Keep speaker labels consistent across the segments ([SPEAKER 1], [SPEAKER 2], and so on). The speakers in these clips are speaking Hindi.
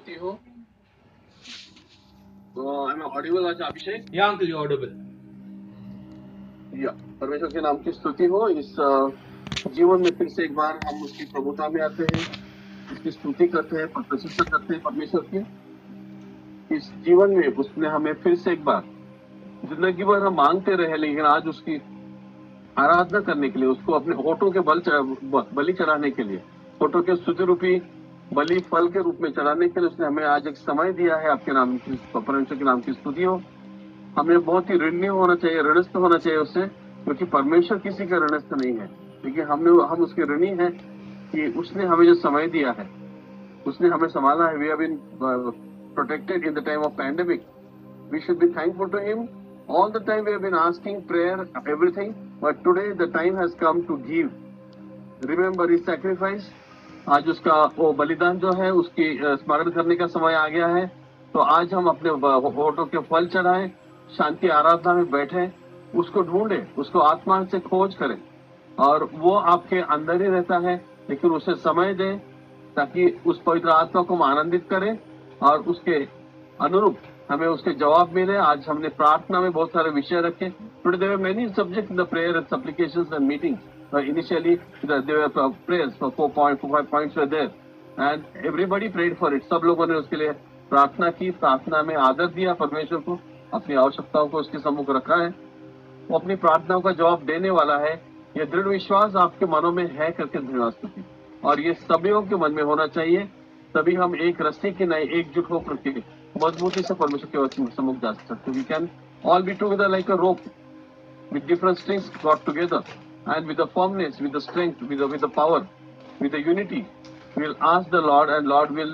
[SPEAKER 1] स्तुति हो। तो I'm audible आज अभिषेक?
[SPEAKER 2] Yeah, uncle, you're audible.
[SPEAKER 1] या परमेश्वर के नाम की स्तुति हो। इस जीवन में फिर से एक बार हम उसकी प्रभुता में आते हैं, उसकी स्तुति करते हैं, प्रशंसा करते हैं परमेश्वर की। इस जीवन में उसने हमें फिर से एक बार, जिंदगी भर हम मांगते रहे, लेकिन आज उसकी आराधना करने के लिए, उसको अपने होठों के बलि चढ़ाने के लिए, होठों के स्तुति रूपी बलि फल के रूप में चढ़ाने के लिए उसने हमें आज एक समय दिया है। आपके नाम की, परमेश्वर के नाम की स्तुति हो। हमें बहुत ही ऋणी होना चाहिए, ऋणस्थ होना चाहिए उससे, क्योंकि परमेश्वर किसी का ऋणस्थ नहीं है। लेकिन हम उसके ऋणी हैं कि उसने हमें जो समय दिया है, उसने हमें संभाला है। We have been protected in the time of pandemic. We should be thankful to him. All the time we have been asking prayer, everything, but today the time has come to give. Remember his sacrifice. आज उसका वो बलिदान जो है, उसकी स्मरण करने का समय आ गया है। तो आज हम अपने होठों के फल चढ़ाएं, शांति आराधना में बैठे, उसको ढूंढे, उसको आत्मा से खोज करें, और वो आपके अंदर ही रहता है। लेकिन उसे समय दें ताकि उस पवित्र आत्मा को हम आनंदित करें और उसके अनुरूप हमें उसके जवाब मिले। आज हमने प्रार्थना में बहुत सारे विषय रखे। Today there were many subject in the prayer and supplications and meetings. Initially there were prayers for 4 points were there and everybody prayed for it. सब लोगों ने उसके लिए प्रार्थना की, प्रार्थना में आदर दिया परमेश्वर को, अपनी आवश्यकताओं को उसके सम्मुख रखा है। वो अपनी प्रार्थनाओं का जवाब देने वाला है। यह दृढ़ विश्वास आपके मनों में है करके धन्यवाद स्तुति, और ये सभी के मन में होना चाहिए। तभी हम एक रस्सी के नए एकजुट होकर के मजबूती से परमेश्वर के सम्मुख जा सकते। We can all be together like a rope with different strings got together, and with the firmness, with the strength, with the power, with the unity, we will ask the Lord, and Lord will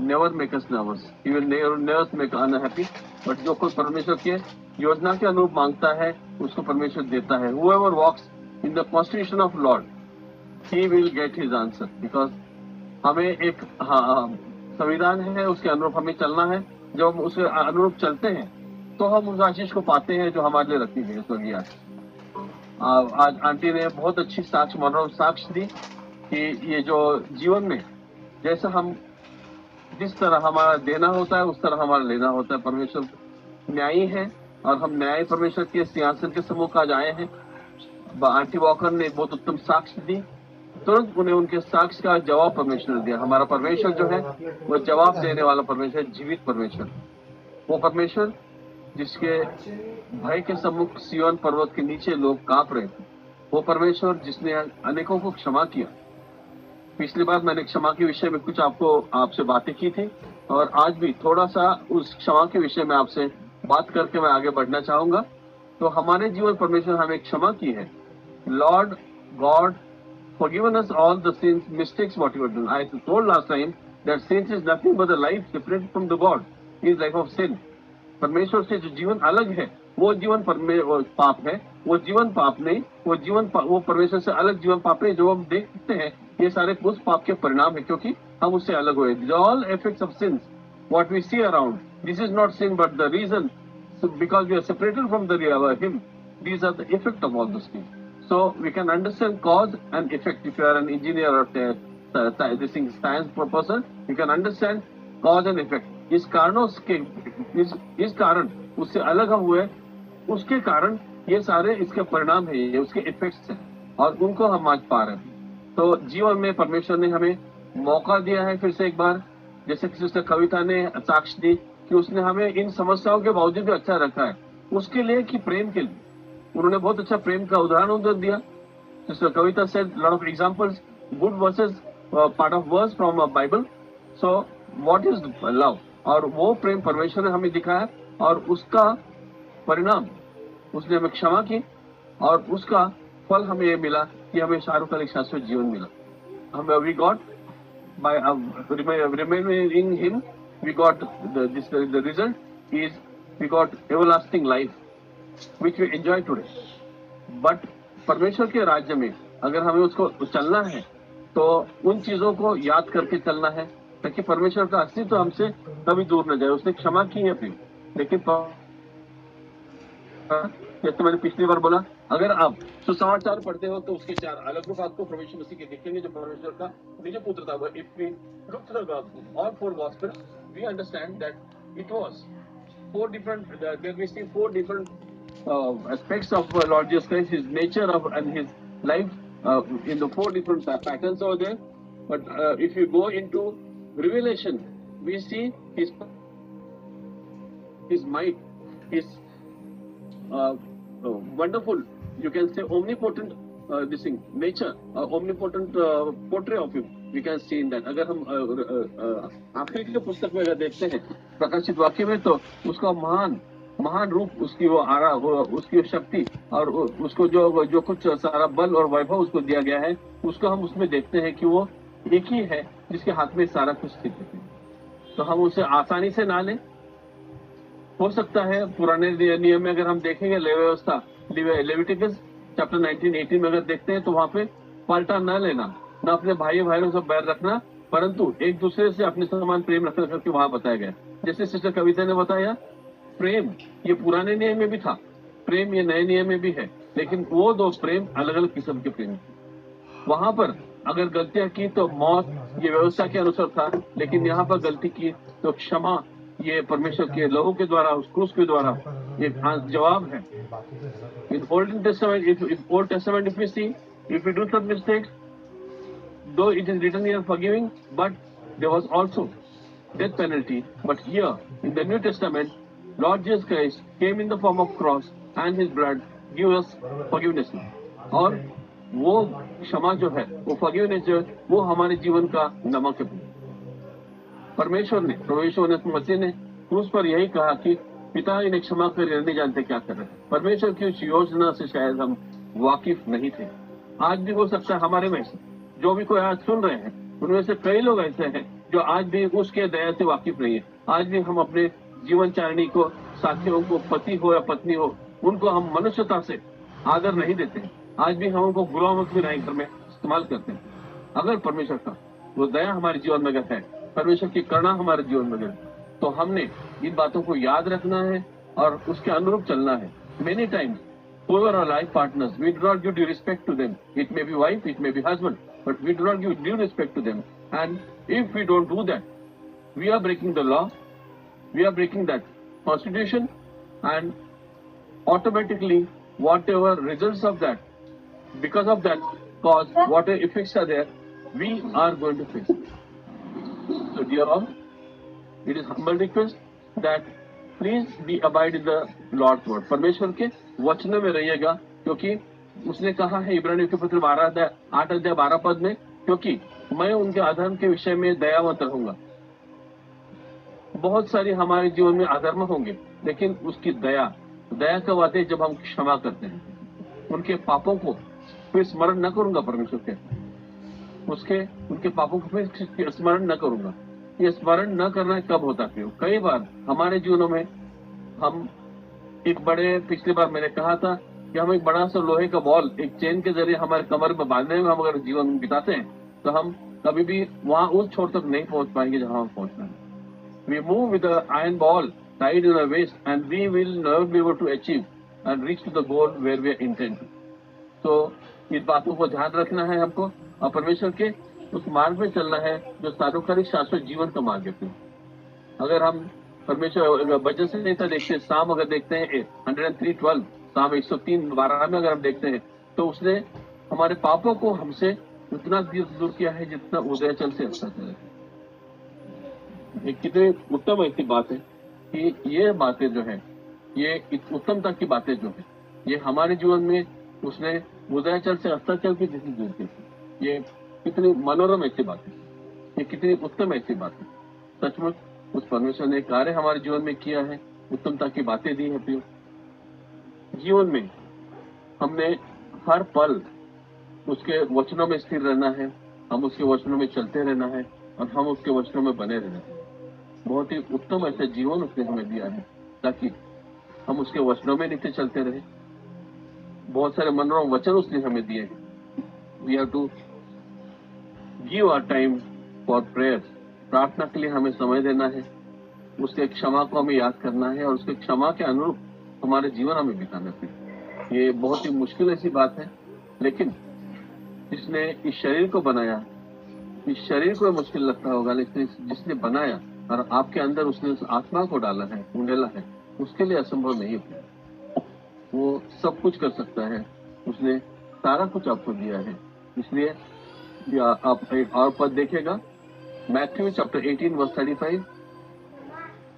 [SPEAKER 1] never make us nervous. He will never make us unhappy. But जो कोई परमेश्वर के योजना के अनुरूप मांगता है, उसको परमेश्वर देता है। Whoever walks in the constitution of Lord, he will get his answer, because हमें एक संविधान है, उसके अनुरूप हमें चलना है। जब हम उसके अनुरूप चलते हैं तो हम उस आशीष को पाते हैं जो हमारे लिए रखी है स्वर्गीय। आज आंटी ने बहुत अच्छी मनोरम साक्ष्य दी कि ये जो जीवन में जैसा हम, जिस तरह हमारा देना होता है उस तरह हमारा लेना होता है। परमेश्वर न्यायी है और हम न्याय परमेश्वर के सिंहासन के सम्मुख आज आए हैं। आंटी वॉकर ने बहुत उत्तम साक्ष्य दी, तुरंत उन्हें उनके साक्ष्य का जवाब परमेश्वर ने दिया। हमारा परमेश्वर जो है वो जवाब देने वाला परमेश्वर, जीवित परमेश्वर, वो परमेश्वर जिसके भय के सम्मुख सिय्योन पर्वत के नीचे लोग कांप रहे थे, वो परमेश्वर जिसने अनेकों को क्षमा किया। पिछली बार मैंने क्षमा के विषय में कुछ आपसे बातें की थी, और आज भी थोड़ा सा उस क्षमा के विषय में आपसे बात करके मैं आगे बढ़ना चाहूंगा। तो हमारे जीवन परमेश्वर हमें क्षमा की है। Lord God forgiven us all the sins, mistakes what you have done. I told last time that sins is nothing but a life different from the God. He is life of sin. परमेश्वर से जो जीवन अलग है वो जीवन पाप है। वो जीवन पाप नहीं, वो परमेश्वर से अलग जीवन पाप नहीं। जो हम देखते हैं ये सारे उस पाप के परिणाम है, क्योंकि हम उससे अलग हुए। All effects of sins, what we see around, this is not sin but the reason, because we are separated from him. These are the effect of all those things. So we can understand cause and effect. If you are an engineer or this thing science person, you can understand cause and effect. इस कारणों के इस कारण उससे अलग हम हुए, उसके कारण ये सारे इसके परिणाम है, ये उसके इफेक्ट्स हैं, और उनको हम आज पा रहे हैं। तो जीवन में परमेश्वर ने हमें मौका दिया है फिर से एक बार, जैसे कि सिस्टर कविता ने साक्ष्य दी कि उसने हमें इन समस्याओं के बावजूद भी अच्छा रखा है, उसके लिए कि प्रेम के लिए। उन्होंने बहुत अच्छा प्रेम का उदाहरण दिया। Sister Kavita said lot of examples, good verses, part of verse from Bible. So what is love? और वो प्रेम परमेश्वर ने हमें दिखाया, और उसका परिणाम उसने हमें क्षमा की, और उसका फल हमें ये मिला कि हमें शाश्वत शाश्वत जीवन मिला। हम we got by remaining in him, we got the result is we got everlasting life which we enjoy today. But परमेश्वर के राज्य में अगर हमें उसको चलना है तो उन चीजों को याद करके चलना है, ताकि परमेश्वर का अस्तित्व हमसे कभी दूर न जाए। उसने क्षमा की है फिर, लेकिन जैसे मैंने पिछली बार बोला अगर आप सुसमाचार पढ़ते हो तो उसके 4 अलग रूप आपको परमेश्वर मसीह के दिखेंगे, जो परमेश्वर का निज पुत्र था। If we look through the gospel, all 4 gospel, we understand that it was 4 different, there we see 4 different aspects of Lord Jesus Christ, his nature of and his life in the 4 different patterns over there. But if you go into Revelation, we see his might, his wonderful, you can say omnipotent this thing, nature, omnipotent portrait of him we can see in that. अगर हम आखिरी की पुस्तक में अगर देखते हैं प्रकाशित वाक्य में, तो उसका महान रूप, उसकी वो आरा, उसकी शक्ति और उसको जो कुछ सारा बल और वैभव उसको दिया गया है, उसको हम उसमें देखते हैं कि वो एक ही है जिसके हाथ में सारा कुछ स्थित है। तो हम उसे आसानी से ना लें। हो सकता है पुराने नियम में अगर हम देखेंगे व्यवस्था, लेविटिकस चैप्टर 19-18 में अगर देखते हैं, तो वहां पे पलटा न लेना, न अपने भाइयों से बैर रखना, परंतु एक दूसरे से अपने समान प्रेम रखना करके वहां बताया गया। जैसे सिस्टर कविता ने बताया, प्रेम ये पुराने नियम में भी था, प्रेम ये नए नियम में भी है, लेकिन वो 2 प्रेम अलग अलग किस्म के प्रेम। वहां पर अगर गलतियां की तो मौत ये व्यवस्था के अनुसार था, लेकिन यहाँ पर गलती की तो क्षमा ये परमेश्वर के लोगों के द्वारा, उस क्रूस के द्वारा एक जवाब है। In Old Testament, if Old Testament, if we see, if we do some mistakes, though it is written here forgiving, but there was also death penalty. But here in the New Testament, Lord Jesus Christ came in the form of cross, and His blood gives us forgiveness. और वो क्षमा जो है, वो forgiveness जो है, वो हमारे जीवन का नमक है। परमेश्वर ने मसीह ने क्रूस पर यही कहा कि पिता इन्हें क्षमा कर, नहीं जानते क्या कर रहे हैं। परमेश्वर की उस योजना से शायद हम वाकिफ नहीं थे। आज भी हो सकता है हमारे में से जो भी कोई आज सुन रहे हैं, उनमें से कई लोग ऐसे हैं जो आज भी उसके दया से वाकिफ नहीं है। आज भी हम अपने जीवन चारिणी को, साथियों को, पति हो या पत्नी हो, उनको हम मनुष्यता से आदर नहीं देते। आज भी हम उनको गुलाम की बनाई घर में इस्तेमाल करते हैं। अगर परमेश्वर का वो दया हमारे जीवन में अगर है, परमेश्वर की करुणा हमारे जीवन में अगर, तो हमने इन बातों को याद रखना है और उसके अनुरूप चलना है। Many times whoever our life partners, we do not give due respect to them. It may be wife, it may be husband, but we do not give due respect to them. And if we don't do that, we are breaking the law, we are breaking that constitution, and automatically whatever results of that, because of that cause, whatever effects are there, we are going to face. So dear all, it is humble request that please be abide in the Lord's word. परमेश्वर के वचनों में रहिएगा, क्योंकि उसने कहा है इब्रानियों के पत्र 8:12 में, क्योंकि मैं उनके अधर्म के विषय में दयावंत रहूंगा। बहुत सारी हमारे जीवन में अधर्म होंगे, लेकिन उसकी दया कब आती है? जब हम क्षमा करते हैं। उनके पापों को फिर स्मरण न करूंगा, परमेश्वर के उनके पापों को फिर स्मरण न करूंगा। ये स्मरण न करना कब होता है? कई बार हमारे जीवनों में हम पिछली बार मैंने कहा था कि हम एक बड़ा सा लोहे का बॉल एक चेन के जरिए हमारे कमर में बांधने में हम अगर जीवन बिताते हैं, तो हम कभी भी वहां उस छोर तक नहीं पहुंच पाएंगे जहां हम पहुंचना है। We move with iron ball tied in our waist and we will never be able to achieve and reach to the goal where we are intend. तो इस बातों को ध्यान रखना है हमको, और परमेश्वर के उस मार्ग में चलना है जो सार्वकालिक शाश्वत जीवन का मार्ग है। अगर हम परमेश्वर वचन से नहीं देखते, साम अगर देखते हैं 103:12, साम 103:12 में अगर हम देखते हैं, तो उसने हमारे पापों को हमसे उतना दूर किया है जितना उदयाचल से अस्ताचल है। कितनी उत्तम ऐसी बात है कि ये बातें जो है, ये उत्तमता की बातें जो है, ये हमारे जीवन में उसने उदयाचल से अस्ताचल की जैसी दूर की। ये कितनी मनोरम ऐसी बात है, ये कितनी उत्तम ऐसी बात है। सचमुच उस परमेश्वर ने कार्य हमारे जीवन में किया है, उत्तमता की बातें दी है। प्रियो, जीवन में हमने हर पल उसके वचनों में स्थिर रहना है, हम उसके वचनों में चलते रहना है, और हम उसके वचनों में बने रहना है। बहुत ही उत्तम ऐसा जीवन उसने हमें दिया है, ताकि हम उसके वचनों में नीचे चलते रहे। बहुत सारे मनोरम वचन उसने हमें दिए हैं। We have to give our time for prayer. प्रार्थना के लिए हमें समय देना है, उसके क्षमा को हमें याद करना है, और उसके क्षमा के अनुरूप हमारे जीवन हमें बिताना है। ये बहुत ही मुश्किल ऐसी बात है, लेकिन जिसने इस शरीर को बनाया, इस शरीर को मुश्किल लगता होगा, लेकिन जिसने बनाया और आपके अंदर उसने उस आत्मा को डाला है, उंडेला है, उसके लिए असंभव नहीं है। वो सब कुछ कर सकता है, उसने सारा कुछ आपको दिया है। इसलिए आप एक और पद देखेगा, Matthew chapter 18 verse 35,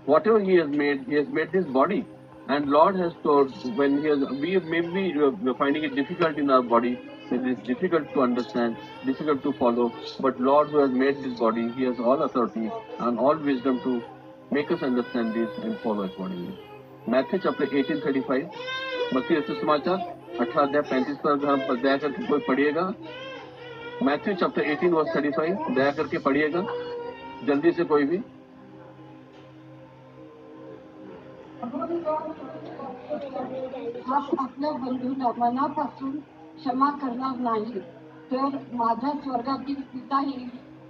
[SPEAKER 1] whatever he has made this body, and Lord has told, when we may be finding it difficult in our body, it is difficult to understand, difficult to follow, but Lord who has made this body, he has all authority and all wisdom to make us understand this and follow accordingly. Matthew chapter 18:35, मत्ती रचित समाचार 18 अध्याय 35 पर अगर हम दया करके कोई पढ़िएगा, मैथ्यू चैप्टर 18 वर्स 35, दया करके पढ़िएगा जल्दी से कोई भी।
[SPEAKER 2] आप आपल्या बंधूला मनापासून क्षमा करणार नाही तर माझा स्वर्गातील पिताही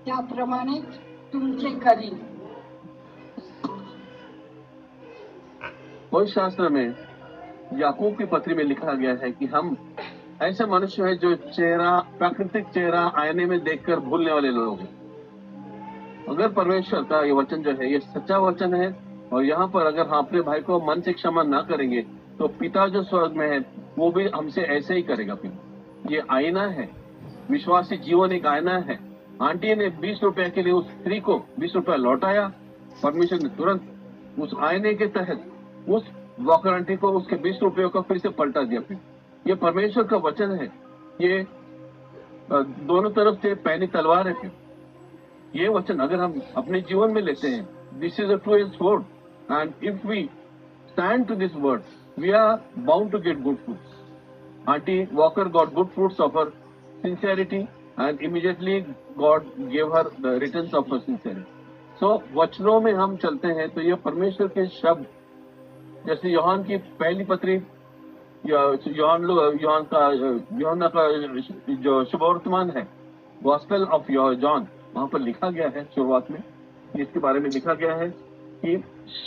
[SPEAKER 2] त्याप्रमाणे तुमचे करील।
[SPEAKER 1] कोई शास्त्र में याकूब की पत्री में लिखा गया है कि हम ऐसे मनुष्य हैं जो चेहरा, प्राकृतिक चेहरा आईने में देखकर भूलने वाले लोग हैं। अगर परमेश्वर का ये वचन जो है ये सच्चा वचन है, और यहाँ पर अगर हम अपने भाई को मन से क्षमा ना करेंगे तो पिता जो स्वर्ग में है वो भी हमसे ऐसे ही करेगा। फिर ये आईना है, विश्वासी जीवन एक आईना है। आंटी ने 20 रुपए के लिए उस स्त्री को 20 रुपया लौटाया, परमेश्वर ने तुरंत उस आईने के तहत उस वॉकर आंटी को उसके 20 रुपयों का फिर से पलटा दिया। फिर ये परमेश्वर का वचन है, ये दोनों तरफ से पैनी तलवार है। फिर ये वचन अगर हम अपने जीवन में लेते हैं, this is a two edge sword, and if we stand to this word, we are bound to get good fruits. Auntie Walker got good fruits of her sincerity, and immediately God gave her the returns of her sincerity. So वचनों में हम चलते हैं तो ये परमेश्वर के शब्द, जैसे यूहन्ना की पहली पत्री, यूहन्ना का जो शुभवर्तमान है, गॉस्पेल ऑफ जॉन, वहां पर लिखा गया है शुरुआत में, इसके बारे में लिखा गया है कि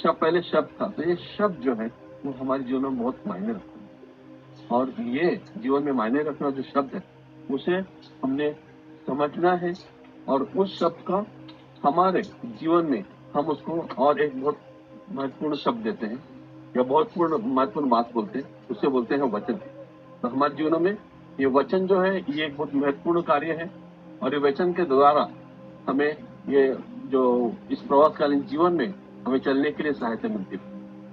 [SPEAKER 1] पहले शब्द था। तो ये शब्द जो है वो हमारे जीवन में बहुत मायने रखता है, और ये जीवन में मायने रखना जो शब्द है उसे हमने समझना है, और उस शब्द का हमारे जीवन में हम उसको और एक बहुत महत्वपूर्ण शब्द देते हैं या बहुत महत्वपूर्ण बात बोलते हैं, उससे बोलते हैं वचन। तो हमारे जीवनों में ये वचन जो है ये एक बहुत महत्वपूर्ण कार्य है, और ये वचन के द्वारा हमें ये जो इस प्रवासकालीन जीवन में हमें चलने के लिए सहायता मिलती है।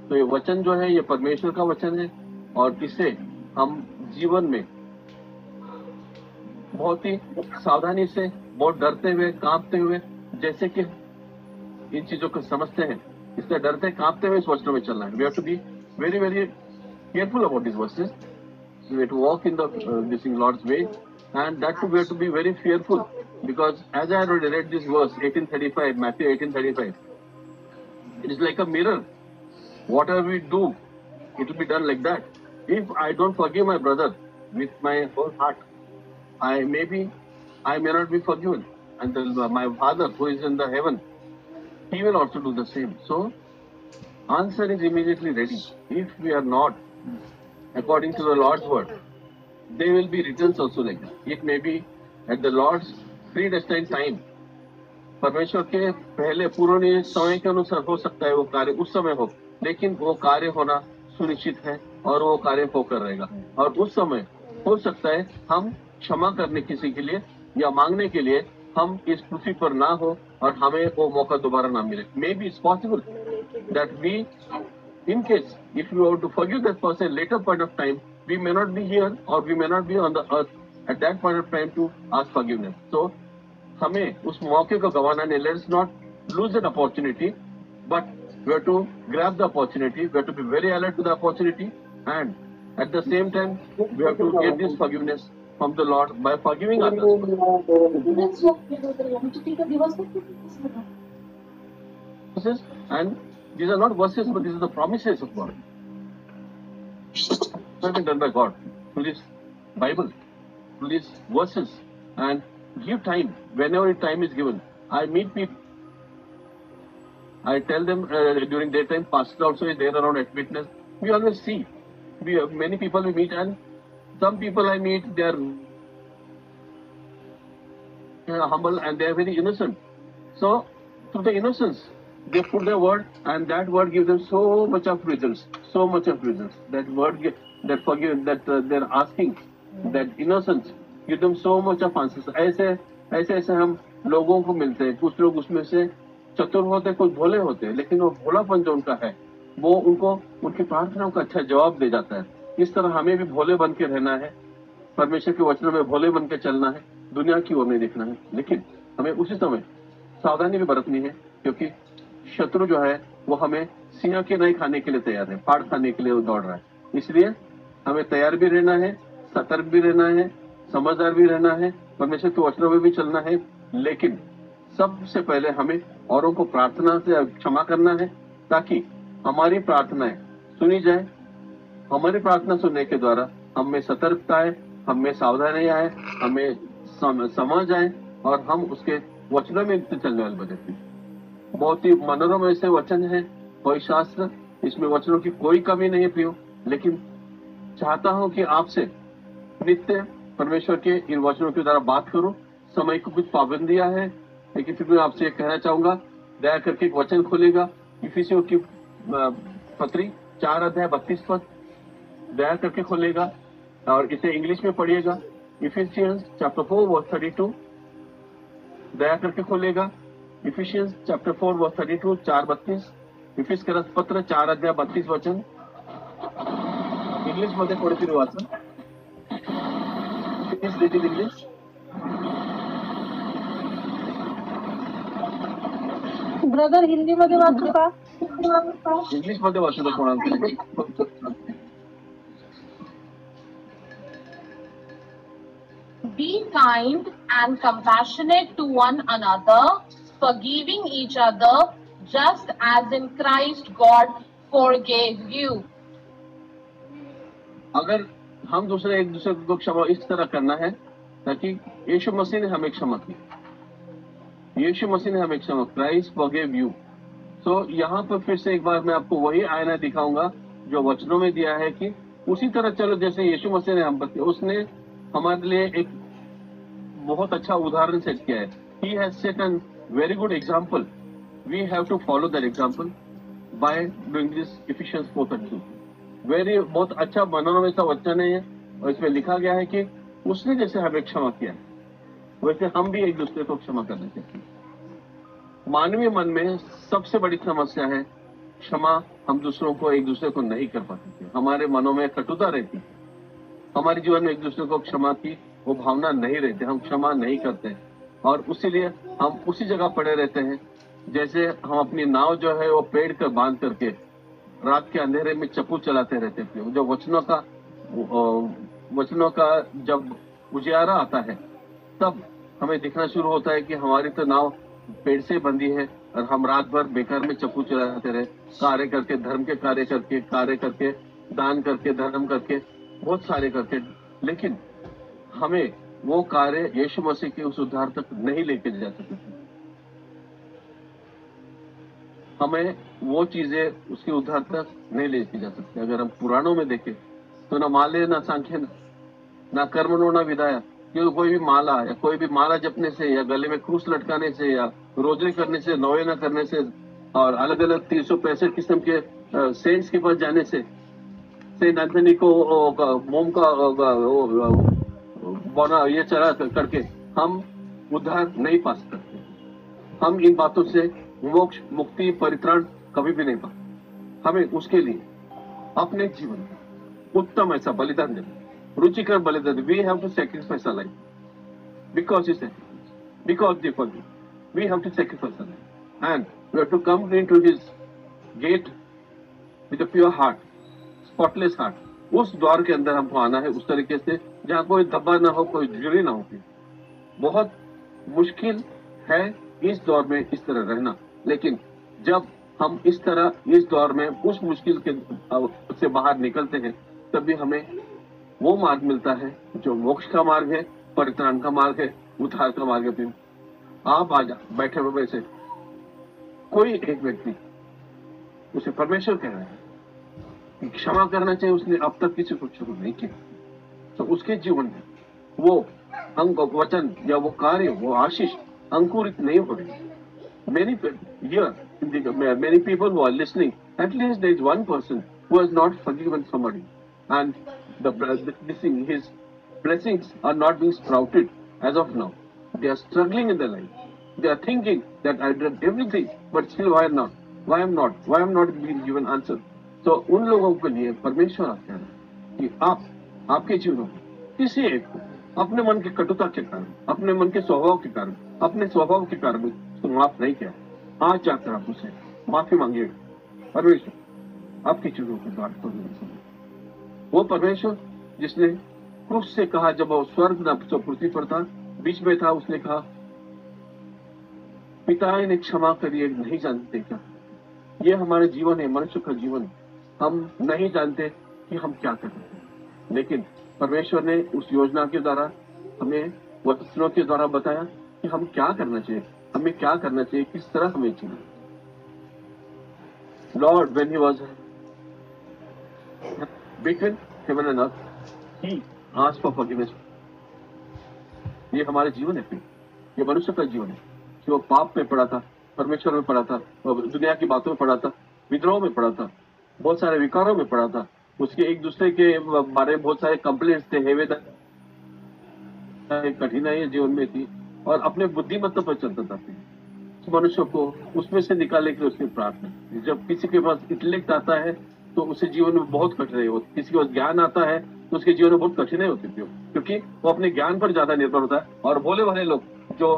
[SPEAKER 1] तो ये वचन जो है ये परमेश्वर का वचन है, और इससे हम जीवन में बहुत ही सावधानी से, बहुत डरते हुए, कांपते हुए, जैसे कि इन चीजों को समझते हैं, इससे डरते कांपते हुए इस वचनों में चलना है। We have to be very very careful about this verses, we have to walk in this Lord's way, and that too we have to be very fearful, because as I already read this verse 18:35, Matthew 18:35, it is like a mirror. Whatever we do, it will be done like that. If I don't forgive my brother with my whole heart, I may not be forgiven, and my Father who is in the heaven, he will also do the same. So answer is immediately ready. If we are not according to the Lord's word, there will be returns also like that. It may be at the Lord's predestined time, परमेश्वर के पहले पूर्व समय के अनुसार हो सकता है वो कार्य उस समय हो, लेकिन वो कार्य होना सुनिश्चित है और वो कार्य होकर रहेगा। और उस समय हो सकता है हम क्षमा करने किसी के लिए या मांगने के लिए हम इस पृथ्वी पर ना हो और हमें वो मौका दोबारा ना मिले। May be it's possible that we, in case if we want to forgive that person later point of time, we may not be here or we may not be on the earth at that point of time to ask forgiveness. So हमें उस मौके को गंवाना नहीं। Let's not lose an opportunity, but we have to grab the opportunity, we have to be very alert to the opportunity, and at the same time we have to get this forgiveness from the Lord by forgiving others. And these are not verses, but these are the promises of God. It has been done by God through this Bible, through these verses, and give time whenever time is given. I meet people, I tell them during daytime, pastor also is there around at witness. We always see many people we meet, and some people I meet, they are humble and they are very innocent. So, through the innocence, they put their word, and that word gives them so much of results, so much of results. That word, that forgive, that they're asking, that innocence give them so much of answers. ऐसे हम लोगों को मिलते हैं. कुछ लोग उसमें से चतुर होते, कुछ भोले होते हैं, लेकिन वो भोलापन जो उनका है, वो उनको उनकी प्रार्थनाओं का अच्छा जवाब दे जाता है. इस तरह हमें भी भोले बन के रहना है, परमेश्वर के वचनों में भोले बन के चलना है, दुनिया की ओर नहीं देखना है. लेकिन हमें उसी समय सावधानी भी बरतनी है, क्योंकि शत्रु जो है वो हमें सिंह के नहीं खाने के लिए तैयार है, पाड़ खाने के लिए वो दौड़ रहा है. इसलिए हमें तैयार भी रहना है, सतर्क भी रहना है, समझदार भी रहना है, परमेश्वर के वचनों में भी चलना है. लेकिन सबसे पहले हमें औरों को प्रार्थना से क्षमा करना है, ताकि हमारी प्रार्थनाएं सुनी जाए. हमारी प्रार्थना सुनने के द्वारा हम में सतर्कता है, हम में सावधानी आए, हमें समझ आए, और हम उसके वचनों में चलने वाले बने. बहुत ही मनोरम ऐसे वचन है, कोई शास्त्र, इसमें वचनों की कोई कमी नहीं है प्रियो. लेकिन चाहता हूं कि आपसे नित्य परमेश्वर के इन वचनों के द्वारा बात करूं. समय को कुछ पाबंदियां है, लेकिन फिर मैं आपसे ये कहना चाहूंगा, दया करके एक वचन खोलेगा, इफिसियों की पत्री 4 अध्याय 32 पद, दया करके खोलेगा और इसे इंग्लिश में पढ़िएगा. इफिसियंस चैप्टर 4 वर्स 32, दया करके खोलेगा. Efficiency chapter 4 verse 32, 4:32. इफिस के पत्र 4 अध्याय 32 वचन. इंग्लिश मध्ये थोडीशी वाचन. Please read in English.
[SPEAKER 3] Brother Hindi मध्ये वाचू का?
[SPEAKER 1] इंग्लिश मध्ये वाचू तर कोणाला.
[SPEAKER 4] Be kind and compassionate to one another, forgiving each other, just as in Christ God forgave you.
[SPEAKER 1] अगर हम एक दूसरे को क्षमा इस तरह करना है, ताकि यीशु मसीह ने हमें क्षमा की. यीशु मसीह ने हमें क्षमा, क्राइस्ट फॉरगिव यू. तो यहाँ पर फिर से एक बार मैं आपको वही आईना दिखाऊंगा जो वचनों में दिया है, कि उसी तरह चलो जैसे यीशु मसीह ने हम पर, उसने हमारे लिए एक बहुत अच्छा उदाहरण सेट किया है. He has set an very good example. We have to follow that example by doing this. Ephesians 4:32 बहुत अच्छा मनोरम ऐसा वचन है, और इसमें लिखा गया है कि उसने जैसे हमें क्षमा किया, वैसे हम भी एक दूसरे को क्षमा करना चाहिए. मानवीय मन में सबसे बड़ी समस्या है क्षमा. हम दूसरों को एक दूसरे को नहीं कर पाते. हमारे मनों में कटुता रहती, हमारे जीवन में एक दूसरे को क्षमा की वो भावना नहीं रहती, हम क्षमा नहीं करते, और उसीलिए हम उसी जगह पड़े रहते हैं जैसे हम अपनी नाव जो है वो पेड़ कर बांध करके रात के अंधेरे में चप्पू चलाते रहते थे. जो वचनों का जब उजियारा आता है, तब हमें दिखना शुरू होता है कि हमारी तो नाव पेड़ से बंधी है, और हम रात भर बेकार में चप्पू चलाते रहे, कार्य करके, धर्म के कार्य करके, दान करके, धर्म करके, बहुत सारे करके, लेकिन हमें वो कार्य यीशु मसीह के उस उद्धार तक नहीं लेके जा सकते. हमें वो चीजें उसके उद्धार तक नहीं लेके जा सकते. अगर हम पुराणों में देखें तो ना माले, ना सांख्य, ना कर्मणों, ना विदाया, क्योंकि कोई भी माला जपने से, या गले में क्रूस लटकाने से, या रोजरी करने से, नोवेना करने से, और अलग अलग 365 किस्म के सेंट्स के पास जाने से, सेंट एंथनी को मोम का बना ये चढ़ा करके हम उद्धार नहीं पा सकते. हम इन बातों से मोक्ष, मुक्ति, परित्राण कभी भी नहीं पा. हमें उसके लिए अपने जीवन में उत्तम ऐसा बलिदान देना, रुचिकर बलिदान. We have to sacrifice our life because he sacrifice, because they forgive. We have to sacrifice our life, and we have to come into his gate with a pure heart, spotless heart. उस द्वार के अंदर हमको आना है, उस तरीके से जहाँ कोई धब्बा ना हो, कोई झुर्री ना हो. बहुत मुश्किल है इस दौर में इस तरह रहना, लेकिन जब हम इस दौर में उस मुश्किल के से बाहर निकलते हैं, तभी हमें वो मार्ग मिलता है जो मोक्ष का मार्ग है, परित्राण का मार्ग है, उद्धार का मार्ग है. आप आज बैठे हुए से कोई एक व्यक्ति उसे परमेश्वर कह रहे हैं, क्षमा करना चाहिए, उसने अब तक किसी को शुरू नहीं किया। तो उसके जीवन में वो वचन या वो कार्य, वो आशीष अंकुरित नहीं हो रहे। Many many people who are listening, at least there is one person who has not forgiven somebody, and his blessings are not being sprouted as of now. They are struggling in their life. They are thinking that I did everything, but still why not? Why am not? Why am not being given answer? So उन लोगों के लिए परमेश्वर आपके कि आपके जीवन में किसी एक को अपने मन की कटुता के कारण, अपने मन के स्वभाव के कारण, अपने स्वभाव के कारण उसको माफ नहीं किया, आज जाकर आप उसे माफी मांगिएगा। परमेश्वर आपकी चीजों के द्वार पर वो परमेश्वर जिसने क्रूस से कहा, जब वो स्वर्ग न पृथ्वी पर था, बीच में था, उसने कहा पिता इन्हें क्षमा करिए, नहीं जानते क्या। ये हमारे जीवन है, मनुष्य का जीवन। हम नहीं जानते कि हम क्या कर रहे हैं, लेकिन परमेश्वर ने उस योजना के द्वारा हमें वचनों के द्वारा बताया कि हम क्या करना चाहिए, हमें क्या करना चाहिए, किस तरह हमें जीना। Lord when he was between heaven and earth, he asked for forgiveness. ये हमारे जीवन है, ये मनुष्य का जीवन है कि वो पाप में पड़ा था, परमेश्वर में पड़ा था, दुनिया की बातों में पड़ा था, विद्रोह में पड़ा था, बहुत सारे विकारों में पड़ा था, उसके एक दूसरे के बारे में बहुत सारे कंप्लेंट्स थे, हेवेदा कठिनाई जीवन में थी, और अपने बुद्धिमत्ता पर चलता था। मनुष्य को उसमें से निकालने के लिए उसकी प्रार्थना। जब किसी के पास इंटेलेक्ट आता है तो उसे जीवन में बहुत कठिनाई होती, किसी के पास ज्ञान आता है तो उसके जीवन में बहुत कठिनाई होती थी, क्योंकि वो अपने ज्ञान पर ज्यादा निर्भर होता है। और भोले वाले लोग जो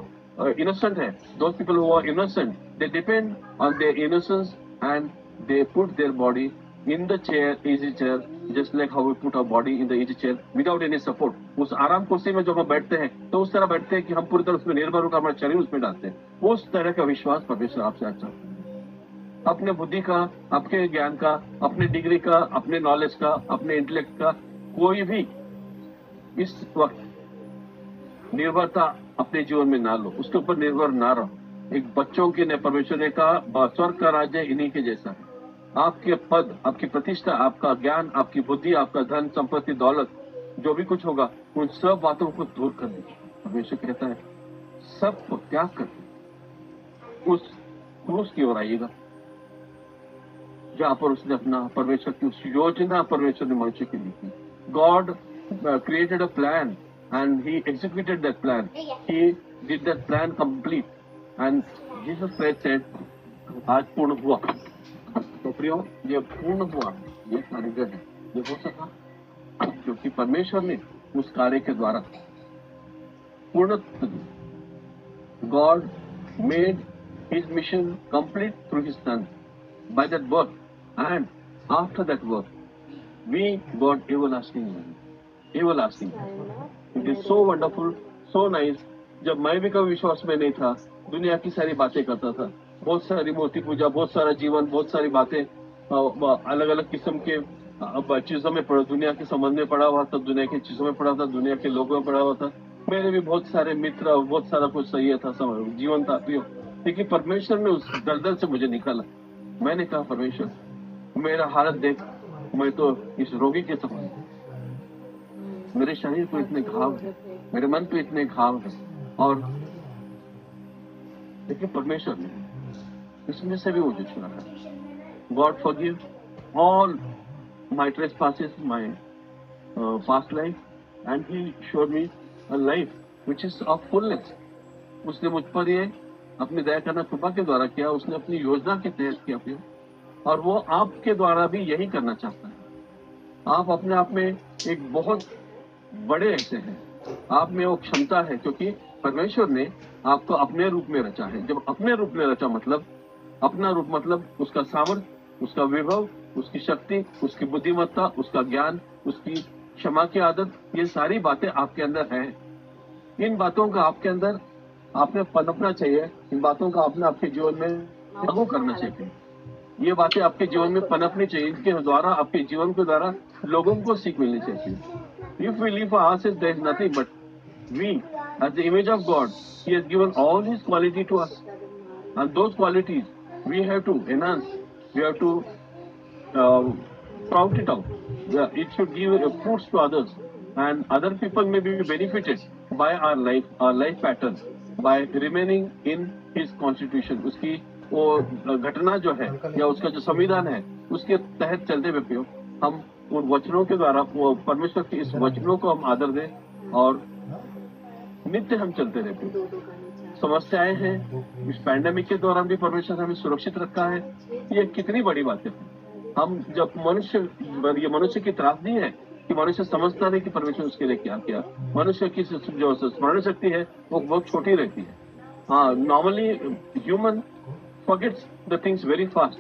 [SPEAKER 1] इनोसेंट है, those people who are innocent, they depend on their innocence and they put their body in the chair, easy chair, just like how we put our body in the easy chair without any support. उस आराम कुर्सी में जब हम बैठते हैं तो उस तरह बैठते हैं कि हम पूरी तरह उसमें निर्भर होकर हमारा शरीर उसमें डालते हैं। उस तरह का विश्वास परमेश्वर आपसे अच्छा है। अपने बुद्धि का, आपके ज्ञान का, अपने डिग्री का, अपने नॉलेज का, अपने इंटेलेक्ट का कोई भी इस वक्त निर्भरता अपने जीवन में ना लो, उसके ऊपर निर्भर ना रहो। एक बच्चों के ने परमेश्वर ने कहा स्वर्ग का राज्य इन्हीं के जैसा है। आपके पद, आपकी प्रतिष्ठा, आपका ज्ञान, आपकी बुद्धि, आपका धन संपत्ति दौलत, जो भी कुछ होगा, उन सब बातों को दूर कर दीजिए। परमेश्वर कहता है सब को त्याग कर उस क्रूस की ओर आइएगा, जहां पर उसने अपना परमेश्वर की उस योजना परमेश्वर ने मनुष्य के लिए की। God created a plan and he executed that plan. He did that plan complete and Jesus Christ said आज पूर्ण हुआ। तो प्रियो, ये पूर्ण हुआ, ये कार्य है, ये हो सका क्योंकि परमेश्वर ने उस कार्य के द्वारा पूर्ण। God made his mission complete through his son by that work, and after that work we got everlasting life. Everlasting, it is so wonderful, so nice. जब मैं भी कभी विश्वास में नहीं था, दुनिया की सारी बातें करता था, बहुत सारी मूर्ति पूजा, बहुत सारा जीवन, बहुत सारी बातें, अलग अलग किस्म के चीजों में दुनिया के संबंध में पड़ा हुआ था, दुनिया की चीजों में पड़ा था, दुनिया के लोगों में पड़ा हुआ था। मेरे भी बहुत सारे मित्र, बहुत सारा कुछ सही था, जीवन था, लेकिन परमेश्वर ने उस दलदल से मुझे निकाला। मैंने कहा परमेश्वर मेरा हालत देख, मैं तो इस रोगी के समान, मेरे शरीर को इतने घाव है, मेरे मन पे इतने घाव है, और लेकिन परमेश्वर ने इसमें से भी मुझे छुड़ा। God forgive all my trespasses, my past life, and he showed me a life which is of fullness. उसने मुझ पर ये अपनी दया करना कृपा के द्वारा किया, उसने अपनी योजना के तहत किया फिर, और वो आपके द्वारा भी यही करना चाहता है। आप अपने आप में एक बहुत बड़े ऐसे हैं, आप में वो क्षमता है, क्योंकि परमेश्वर ने आपको अपने रूप में रचा है। जब अपने रूप में रचा मतलब अपना रूप मतलब उसका सामर्थ्य, उसका विभव, उसकी शक्ति, उसकी बुद्धिमत्ता, उसका ज्ञान, उसकी क्षमा की आदत, ये सारी बातें आपके अंदर हैं। इन बातों का आपके अंदर आपने पनपना चाहिए, इन बातों का आपने आपके जीवन में लागू करना चाहिए। ये बातें आपके जीवन में पनपनी चाहिए, इनके द्वारा, आपके जीवन के द्वारा लोगों को सीख मिलनी चाहिए। If we live for ourselves, there is nothing, but we, as the image of God, He has given all His quality to us, and those qualities we have to enhance. We have to sprout it out. It should give fruits to others, and other people may be benefited by our life pattern, by remaining in his constitution. उसकी वो घटना जो है या उसका जो संविधान है उसके तहत चलते हुए पियो हम उन वचनों के द्वारा वो परमेश्वर के इस वचनों को हम आदर दें और नित्य हम चलते रहते। समस्याएं हैं, इस पैंडेमिक के दौरान भी परमेश्वर ने हमें सुरक्षित रखा है। ये कितनी बड़ी बात है। हम जब ये मनुष्य की त्रासदी है कि मनुष्य समझता नहीं कि परमेश्वर उसके लिए क्या किया। मनुष्य की जो स्मरण शक्ति है वो बहुत छोटी रहती है। हाँ, normally human forgets the things very fast.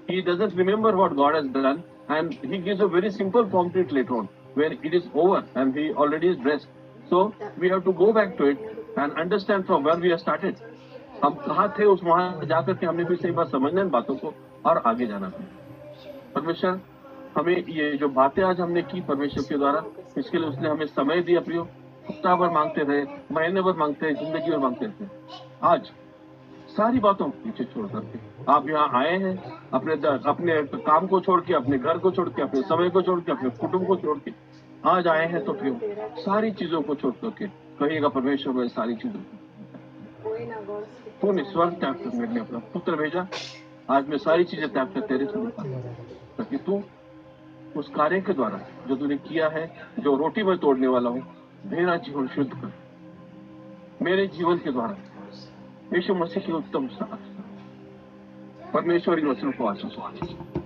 [SPEAKER 1] He doesn't remember what God has done, and he gives a very simple form to it later on, when it is over and he already is dressed. So we have to go back to it and understand from where we have started. हम कहाँ थे उस वहां जाकर के हमने फिर से एक बार समझना इन बातों को और आगे जाना है। परमेश्वर हमें ये जो बातें आज हमने की परमेश्वर के द्वारा, इसके लिए उसने हमें समय दिया प्रियो। हफ्ता भर मांगते रहे, महीने भर मांगते रहे, जिंदगी भर मांगते थे। आज सारी बातों को पीछे छोड़ करके आप यहाँ आए हैं, अपने काम को छोड़ के, अपने घर को छोड़ के, अपने समय को छोड़ के, अपने कुटुंब को छोड़ के आज आए हैं। तो फिर सारी चीजों को छोड़ करके कहिएगा परमेश्वर में सारी चीजों को तूने स्वर्ग त्याग कर मेरे लिए अपना पुत्र भेजा। आज मैं सारी चीजें त्याग कर तेरे से ताकि तू उस कार्य के द्वारा जो तूने किया है, जो रोटी में तोड़ने वाला हूँ, मेरा जीवन शुद्ध कर। मेरे जीवन के द्वारा यीशु मसीह की उत्तम परमेश्वर इन वचनों को आशीष।